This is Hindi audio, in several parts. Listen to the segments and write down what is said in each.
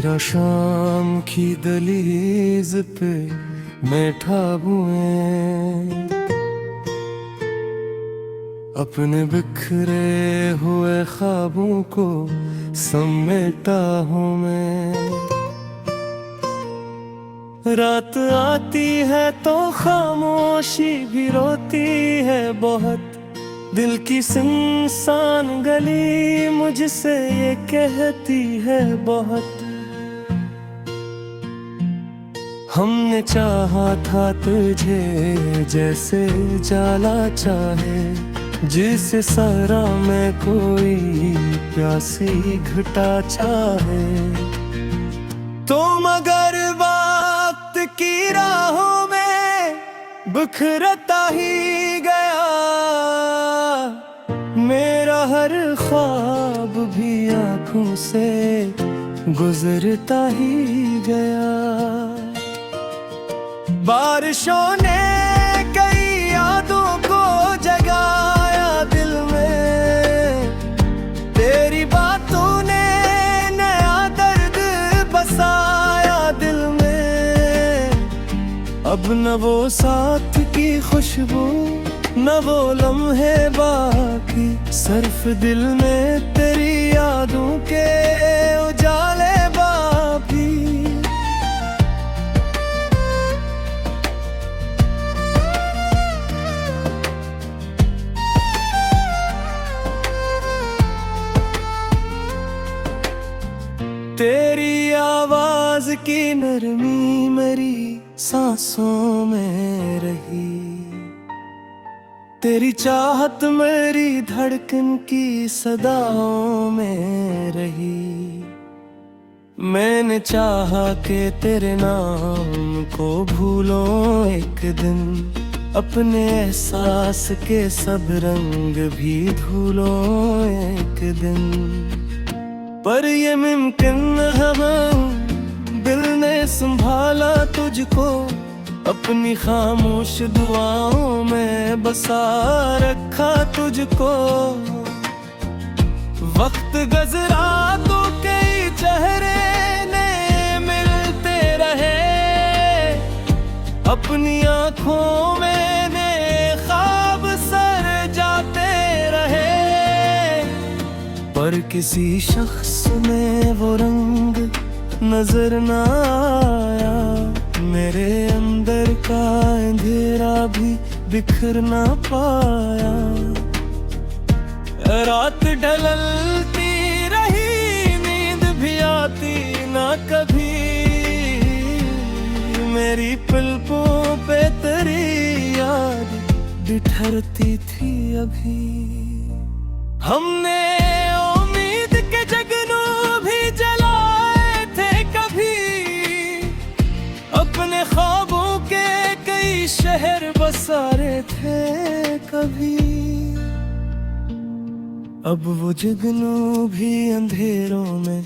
हीरा शाम की दहलीज पे बैठा हुए, अपने बिखरे हुए ख्वाबों को समेटा हूँ मैं। रात आती है तो खामोशी भी रोती है बहुत, दिल की सुनसान गली मुझसे ये कहती है बहुत। हमने चाहा था तुझे जैसे जाला चाहे, जिसे सारा में कोई प्यासी घटा चाहे। तो मगर वक्त की राहों में बिखरता ही गया, मेरा हर ख्वाब भी आँखों से गुजरता ही गया। बारिशों ने कई यादों को जगाया दिल में, तेरी बातों ने नया दर्द बसाया दिल में। अब न वो साथ की खुशबू न वो लम्हे बाकी, सिर्फ दिल में तेरी यादों के उजाले बाकी। तेरी आवाज की नरमी मेरी सांसों में रही, तेरी चाहत मेरी धड़कन की सदाओं में रही। मैंने चाहा कि तेरे नाम को भूलो एक दिन, अपने एहसास के सब रंग भी धुलो एक दिन। पर ये मुमकिन है, दिल ने संभाला तुझको, अपनी खामोश दुआओं में बसा रखा तुझको। वक्त गुज़रा तो कई चेहरे ने मिलते रहे, अपनी आँखों में ने ख्वाब सर जाते रहे। पर किसी शख्स में वो रंग नजर न आया, मेरे अंदर का अंधेरा भी बिखर ना पाया। रात ढलती रही नींद भी आती ना कभी, मेरी पलकों पे तेरी याद बिखरती थी अभी। हमने उम्मीद के जगनू भी जलाए थे कभी, अपने ख्वाबों के कई शहर बसारे थे कभी। अब वो जगनू भी अंधेरों में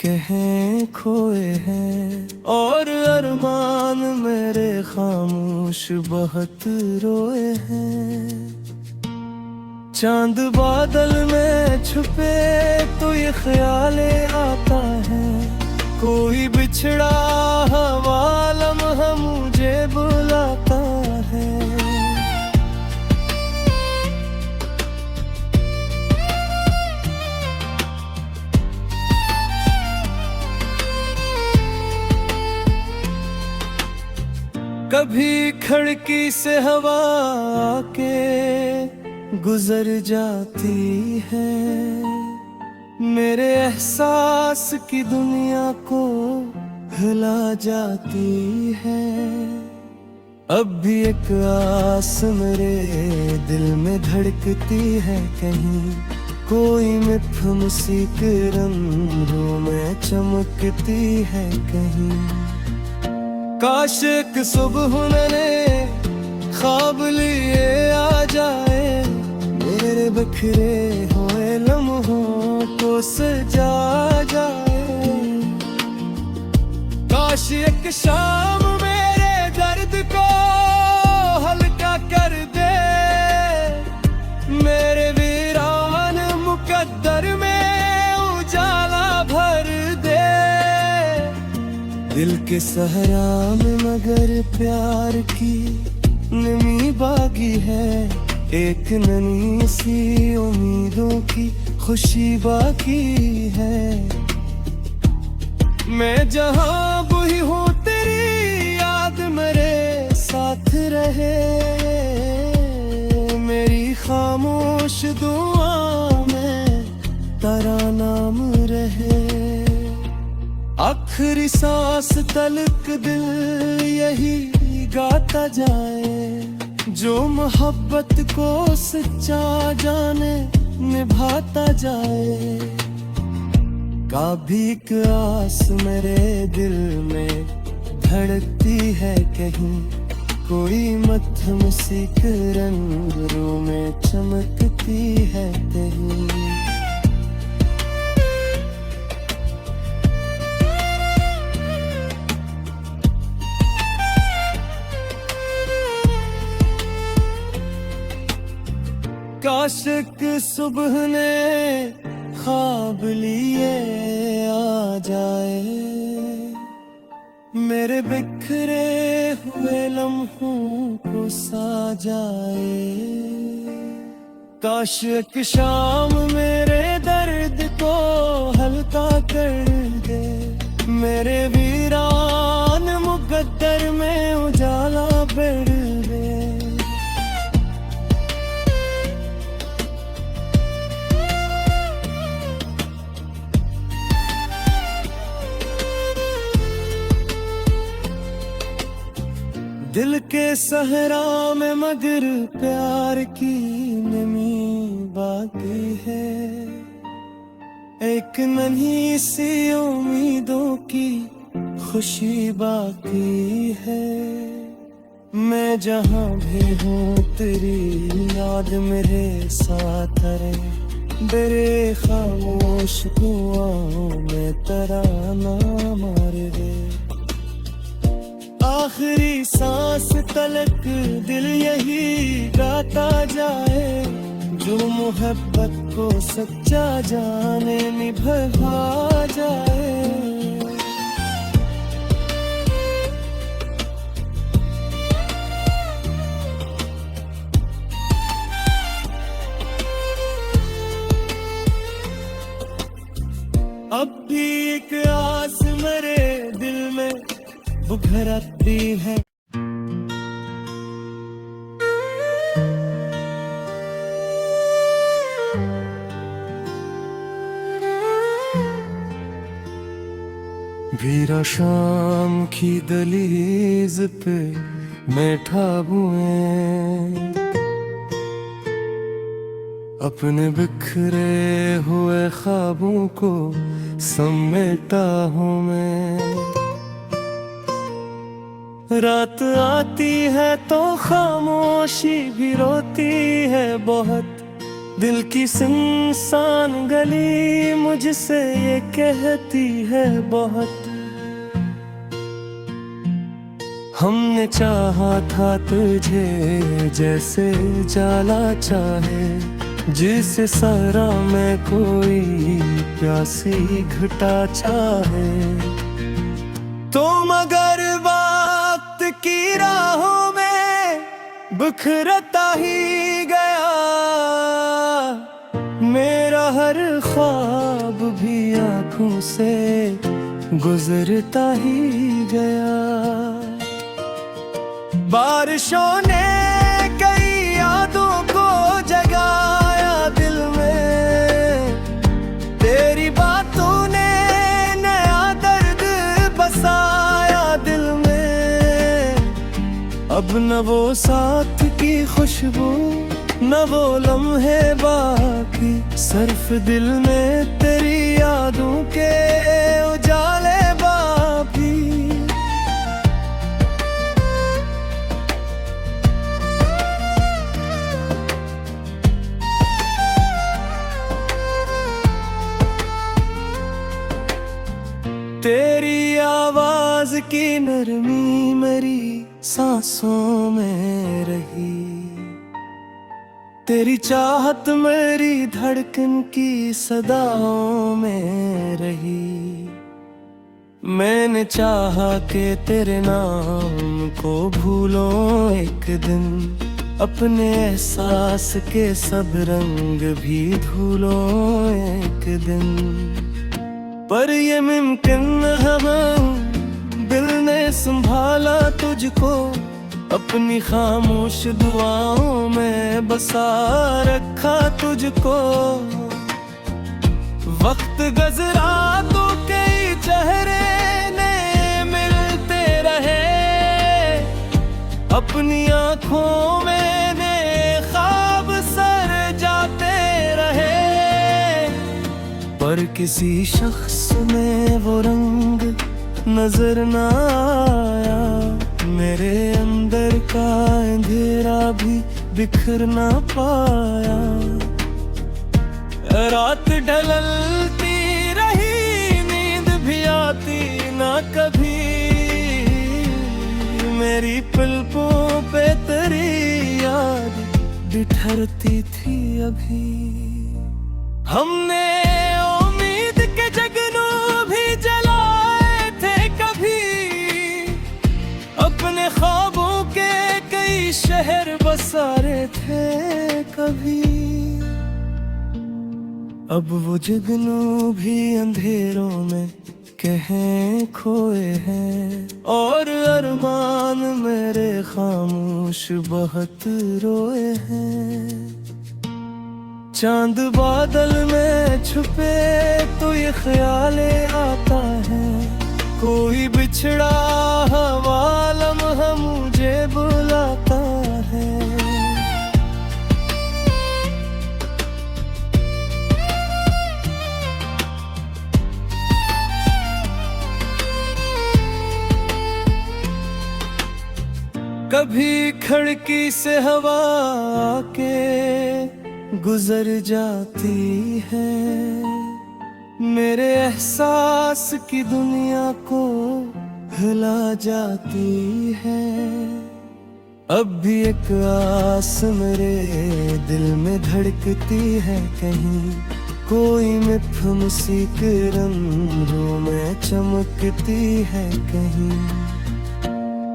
कहीं खोए हैं, और अरमान मेरे खामोश बहुत रोए हैं। चांद बादल में छुपे तो ये ख्याल आता है, कोई बिछड़ा हवा लम्हा मुझे बुलाता है। कभी खिड़की से हवा आके गुजर जाती है, मेरे एहसास की दुनिया को हिला जाती है। अब भी एक आस मेरे दिल में धड़कती है कहीं, कोई मिठम सी रंगों में चमकती है कहीं। काश एक सुबह मैंने ख्वाब लिए आ जाए, मेरे बिखरे हुए लम्हों को सजा जाए। काश एक शाम मेरे दर्द को हल्का कर दे, मेरे वीरान मुकद्दर में उजाला भर दे। दिल के सहरा में मगर प्यार की नमी बागी है, एक नन्ही सी उम्मीदों की खुशी बाकी है। मैं जहाँ भी हूँ तेरी याद मेरे साथ रहे, मेरी खामोश दुआ में तेरा नाम रहे। आखिरी सांस तलक दिल यही गाता जाए, जो मोहब्बत को सच्चा जाने निभाता जाए। कभी एक आस मेरे दिल में धड़कती है कहीं, कोई मध्यम सी रंगों में चमकती है कहीं। काश कि सुबह ने ख्वाब लिए आ जाए, मेरे बिखरे हुए लम्हों को साजाए। काश कि शाम मेरे दर्द को हल्का कर दे, मेरे वीरान मुकद्दर में उजाला भर दे। दिल के सहरा में मगर प्यार की नमी बाकी है, एक नन्ही सी उम्मीदों की खुशी बाकी है। मैं जहाँ भी हूँ तेरी याद मेरे साथ रहे, मेरे खामोश दुआओं में तेरा नाम रहे। आखिरी सांस तलक दिल यही गाता जाए, जो मोहब्बत को सच्चा जाने निभा जाए। अब भी एक आस मेरे दिल में बुघरती है। भीरा शाम की दहलीज पे बैठा हुए, अपने बिखरे हुए ख्वाबों को समेटा हूँ मैं। रात आती है तो खामोशी भी रोती है बहुत, दिल की सुनसान गली मुझसे ये कहती है बहुत। हमने चाहा था तुझे जैसे जाला चाहे, जिसे सारा में कोई प्यासी घटा चाहे। तो मगर वक्त की राहों में बिखरता ही गया, मेरा हर ख्वाब भी आँखों से गुजरता ही गया। बारिशों ने कई यादों को जगाया दिल में, तेरी बातों ने नया दर्द बसाया दिल में। अब न वो साथ की खुशबू न वो लम्हे बाकी, सिर्फ दिल में तेरी यादों के उजाले बाकी। तेरी आवाज की नरमी मेरी सांसों में रही, तेरी चाहत मेरी धड़कन की सदाओं में रही। मैंने चाहा कि तेरे नाम को भूलो एक दिन, अपने एहसास के सब रंग भी धुलो एक दिन। पर ये मुमकिन है, दिल ने संभाला तुझको, अपनी खामोश दुआओं में बसा रखा तुझको। वक्त गुज़रा तो कई चेहरे नए मिलते रहे, अपनी आँखों में नए ख्वाब सर जाते रहे। पर किसी शख्स में वो रंग नजर न आया, मेरे अंदर का अंधेरा भी बिखर ना पाया। रात ढलती रही, नींद भी आती ना कभी, मेरी पलकों पे तेरी याद बिखरती थी अभी। हमने उम्मीद के जगनू भी जलाए थे कभी, अपने ख्वाबों के कई शहर बसारे थे कभी। अब वो जगनू भी अंधेरों में कहीं खोए हैं, और अरमान मेरे खामोश बहुत रोए हैं। चांद बादल में छुपे तो ये ख्याल आता है, कोई बिछड़ा हवा लम्हा मुझे बुलाता है। कभी खिड़की से हवा आके गुजर जाती है, मेरे एहसास की दुनिया को हिला जाती है। अब भी एक आस मेरे दिल में धड़कती है कहीं, कोई मिठुन सी रंगों में चमकती है कहीं।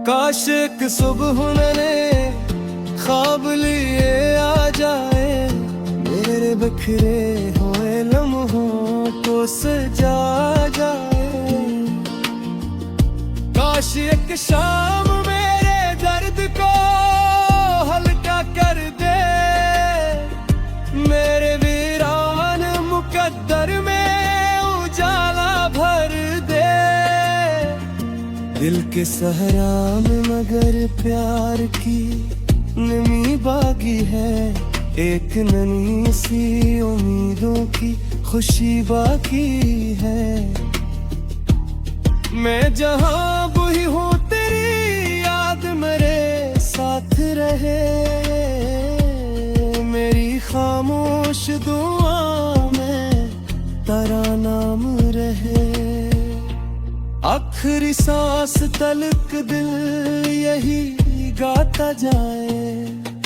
काश एक सुबह मैंने ख्वाब लिए आ जाए, मेरे बिखरे हुए लम्हों को सजा जाए। काश एक शाम मेरे दर्द को हल्का कर दे, मेरे वीरान मुकद्दर में उजाला भर दे। दिल के सहरा में मगर प्यार की नमी बागी है, एक नन्ही सी उम्मीदों की खुशी बाकी है। मैं जहाँ भी हूँ तेरी याद मेरे साथ रहे, मेरी खामोश दुआ में तेरा नाम रहे। आखिरी सांस तलक दिल यही गाता जाए,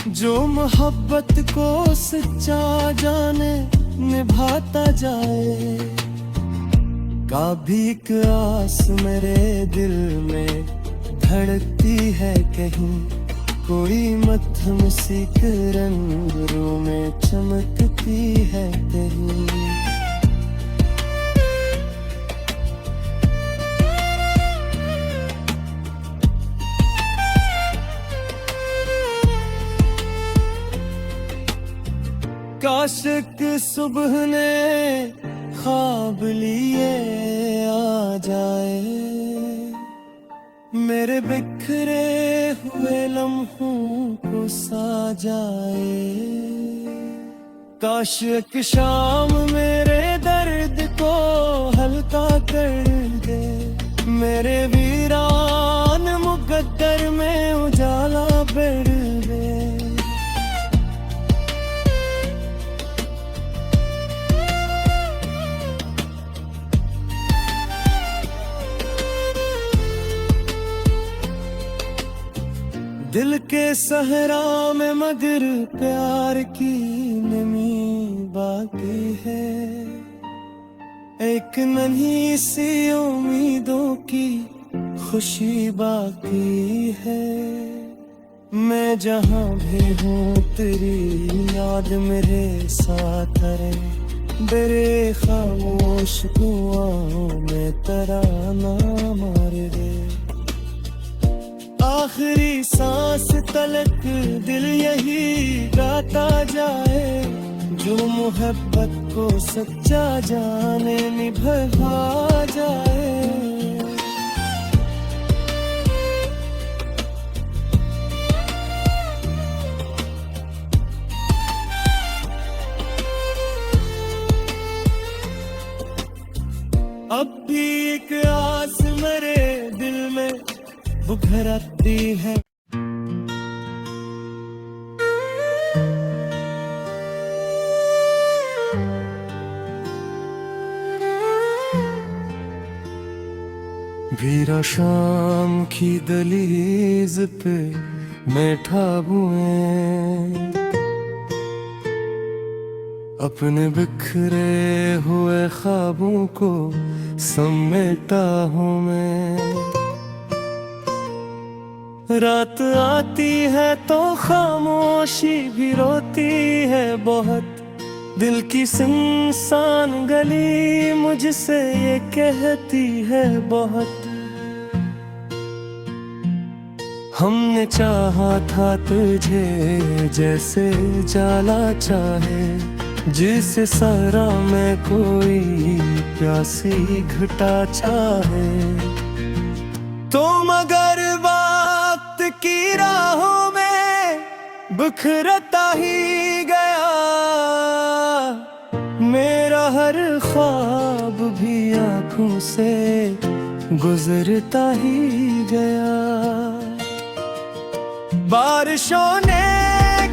जो मोहब्बत को सच्चा जाने निभाता जाए। कभी एक आस मेरे दिल में धड़कती है कहीं, कोई मध्यम सी रंगों में चमकती है कहीं। काश एक सुबह ने ख्वाब लिए आ जाए, मेरे बिखरे हुए लम्हों को साजाए। काश एक शाम मेरे दर्द को हल्का कर दे, मेरे वीरान मुकद्दर में उजाला भर दे। दिल के सहरा में मगर प्यार की नमी बाकी है, एक नन्ही सी उम्मीदों की खुशी बाकी है। मैं जहाँ भी हूँ तेरी याद मेरे साथ रहे। तेरे खामोश दुआओं में तराना मार दे। आखिरी सांस तलक दिल यही गाता जाए, जो मोहब्बत को सच्चा जाने निभा जाए। अब भी एक आस मेरे दिल में बुघरती है। भीरा शाम की दहलीज पे मैं ठाबुए, अपने बिखरे हुए ख्वाबों को समेटा हूँ मैं। रात आती है तो खामोशी भी रोती है बहुत। दिल की सुनसान गली मुझसे ये कहती है बहुत। हमने चाहा था तुझे जैसे जाला चाहे, जिसे सारा में कोई प्यासी घटा चाहे। तो मगर वक्त की राहों में बिखरता ही गया, मेरा हर ख्वाब भी आँखों से गुजरता ही गया। बारिशों ने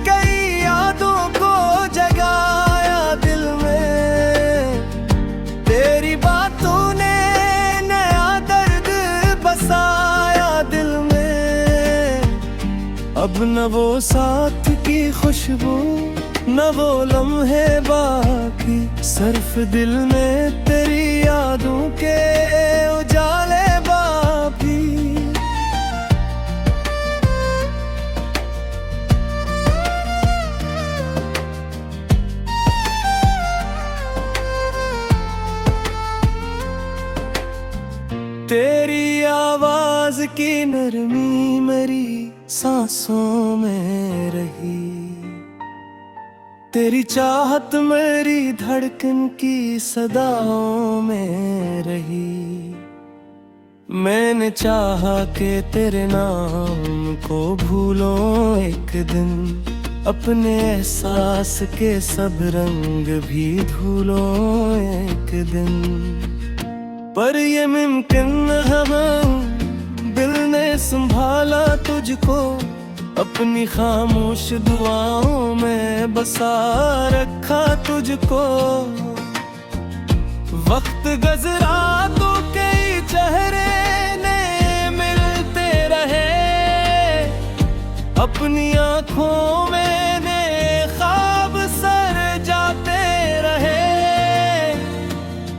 कई यादों को जगाया दिल में, तेरी बातों ने नया दर्द बसाया दिल में। अब न वो साथ की खुशबू न वो लम्हे बाकी, सिर्फ दिल में तेरी यादों के उजाले बाकी। तेरी आवाज की नरमी मेरी सांसों में रही, तेरी चाहत मेरी धड़कन की सदाओं में रही। मैंने चाहा कि तेरे नाम को भूलो एक दिन, अपने एहसास के सब रंग भी धुलो एक दिन। पर ये मुमकिन है, दिल ने संभाला तुझको, अपनी खामोश दुआओं में बसा रखा तुझको। वक्त गुज़रा तो कई चेहरे नए मिलते रहे, अपनी आँखों में नए ख्वाब सर जाते रहे।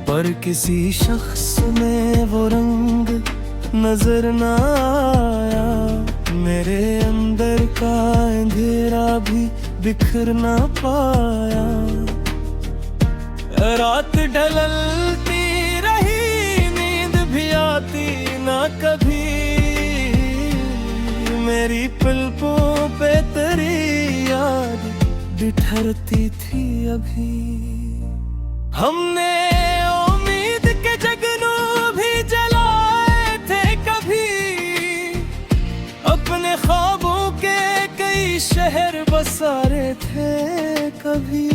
पर किसी शख्स में वो रंग नजर न आया, मेरे अंदर का अंधेरा भी बिखर ना पाया। रात ढलती रही नींद भी आती ना कभी, मेरी पलकों पे तेरी याद बिखरती थी अभी। हमने उम्मीद के जगनू भी जलाए थे कभी, अपने ख्वाबों के कई शहर बसारे थे कभी।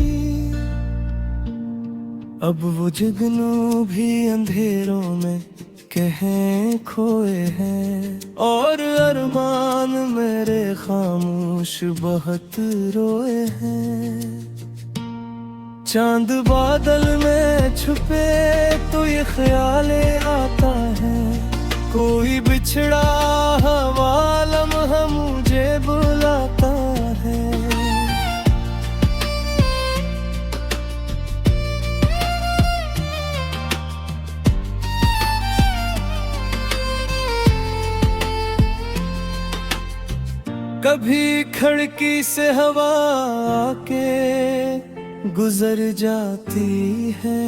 अब वो जगनू भी अंधेरों में कहीं खोए हैं, और अरमान मेरे खामोश बहुत रोए हैं। चांद बादल में छुपे तो ये ख्याल आता है, कोई बिछड़ा हवा लम्हा मुझे बुलाता है। कभी खिड़की से हवा आके गुजर जाती है,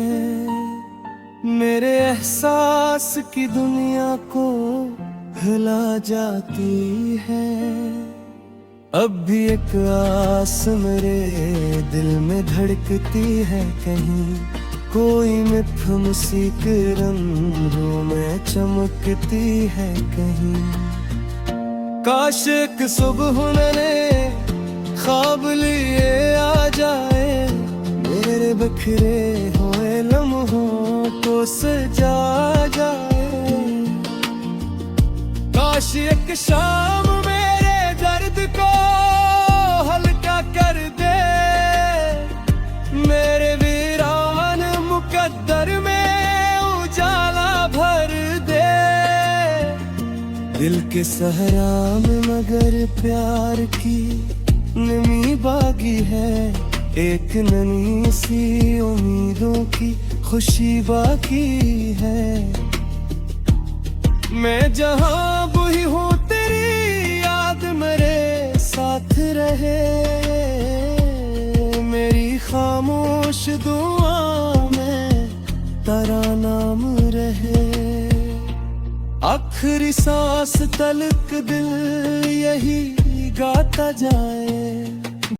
मेरे एहसास की दुनिया को हिला जाती है। अब भी एक आस मेरे दिल में धड़कती है, कहीं कोई मिठुन सी रंगों में चमकती है कहीं। काश एक सुबह मैंने ख्वाब लिए आ जाए, मेरे बिखरे हुए लम्हों को सजा जाए। काश एक शाम मेरे दर्द को हल्का कर दे, मेरे वीरान मुकद्दर में उजाला भर दे। दिल के सहरा में मगर प्यार की नमी बागी है, एक नन्ही सी उम्मीदों की खुशी बाकी है। मैं जहां भी हूँ तेरी याद मेरे साथ रहे, मेरी खामोश दुआ में तेरा नाम रहे। आखिरी सांस तलक दिल यही गाता जाए,